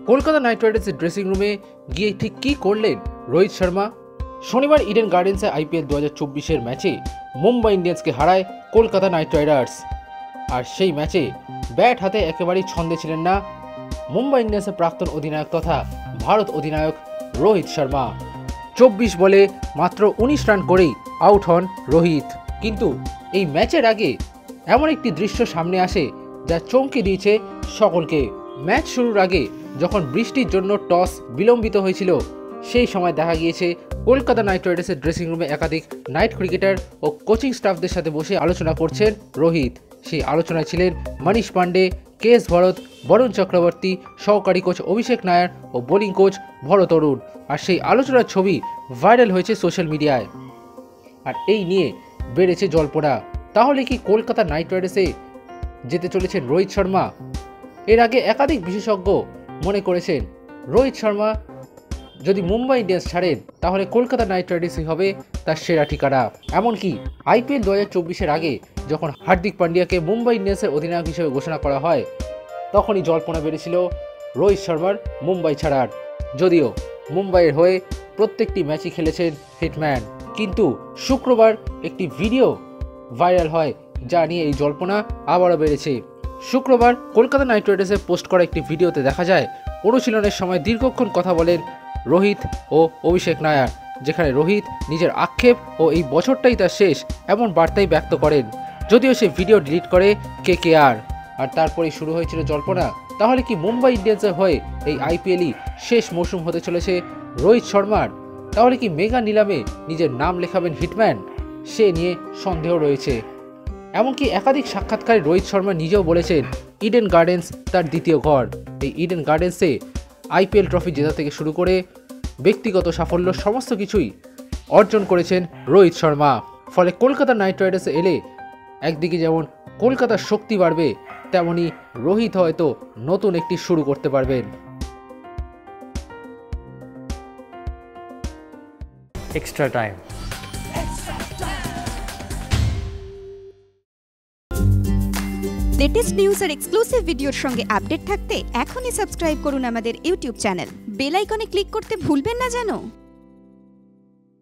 Kolkata night রাইডার্সের dressing রুমে গিয়ে ঠিক কী করলেন রোহিত শর্মা? শনিবার ইডেন গার্ডেন্সে IPL 2024-এর ম্যাচে মুম্বাই ইন্ডিয়ান্সকে হারায় কলকাতা নাইট রাইডার্স। আর সেই ম্যাচে ব্যাট হাতে একেবারেই ছন্দে ছিলেন না মুম্বাই ইন্ডিয়ান্সের প্রাক্তন অধিনায়ক তথা ভারত অধিনায়ক রোহিত শর্মা। 24 বলে মাত্র 19 রান করেই আউট হন রোহিত। কিন্তু এই ম্যাচের আগে এমন একটি দৃশ্য সামনে আসে যা চমকে দিয়েছে সকলকে। ম্যাচ শুরুর আগে যখন বৃষ্টির জন্য টস বিলম্বিত হয়েছিল, সেই সময় দেখা গিয়েছে কলকাতা নাইট রাইডার্সের ড্রেসিং রুমে একাধিক নাইট ক্রিকেটার ও কোচিং স্টাফদের সাথে বসে আলোচনা করছেন রোহিত। সেই আলোচনায় ছিলেন মনীষ পান্ডে, KS ভরত, বরুণ চক্রবর্তী, সহকারী কোচ অভিষেক নায়ার ও বোলিং কোচ ভরত অরুণ। আর সেই আলোচনার ছবি ভাইরাল হয়েছে সোশ্যাল মিডিয়ায়। আর এই নিয়ে বেড়েছে জল্পনা, তাহলে কি কলকাতা নাইট রাইডার্সে যেতে চলেছেন রোহিত শর্মা? এর আগে একাধিক বিশেষজ্ঞ মনে করেছেন রোহিত শর্মা যদি মুম্বাই ইন্ডিয়ান্স ছাড়েন তাহলে কলকাতা নাইট রাইডার্সই হবে তার সেরা ঠিকানা। এমনকি IPL 2024-এর আগে যখন হার্দিক পান্ডিয়াকে মুম্বাই ইন্ডিয়ান্সের অধিনায়ক হিসেবে ঘোষণা করা হয়, তখনই জল্পনা বেড়েছিল রোহিত শর্মার মুম্বাই ছাড়ার। যদিও মুম্বাইয়ের হয়ে প্রত্যেকটি ম্যাচই খেলেছেন হিটম্যান, কিন্তু শুক্রবার একটি ভিডিও ভাইরাল হয় যা নিয়ে এই জল্পনা আবারও বেড়েছে। শুক্রবার কলকাতা নাইট রাইডার্সের পোস্ট করা একটি ভিডিওতে দেখা যায় অনুশীলনের সময় দীর্ঘক্ষণ কথা বলেন রোহিত ও অভিষেক নায়ার, যেখানে রোহিত নিজের আক্ষেপ ও এই বছরটাই তার শেষ এমন বার্তাই ব্যক্ত করেন। যদিও সে ভিডিও ডিলিট করে KKR। আর তারপরেই শুরু হয়েছিল জল্পনা, তাহলে কি মুম্বাই ইন্ডিয়ান্সের হয়ে এই IPL-ই শেষ মৌসুম হতে চলেছে রোহিত শর্মার? তাহলে কি মেগা নিলামে নিজের নাম লেখাবেন হিটম্যান? সে নিয়ে সন্দেহ রয়েছে। এমনকি একাধিক সাক্ষাৎকারে রোহিত শর্মা নিজেও বলেছেন ইডেন গার্ডেন্স তার দ্বিতীয় ঘর। এই ইডেন গার্ডেন্সে IPL ট্রফি জেতা থেকে শুরু করে ব্যক্তিগত সাফল্য সমস্ত কিছুই অর্জন করেছেন রোহিত শর্মা। ফলে কলকাতা নাইট রাইডার্সে এলে একদিকে যেমন কলকাতার শক্তি বাড়বে, তেমনি রোহিত হয়তো নতুন একটি শুরু করতে পারবেন। Extra time. লেটেস্ট নিউজ আর এক্সক্লুসিভ ভিডিওর সঙ্গে আপডেট থাকতে এখনই সাবস্ক্রাইব করুন আমাদের ইউটিউব চ্যানেল। বেল আইকনে ক্লিক করতে ভুলবেন না যেন।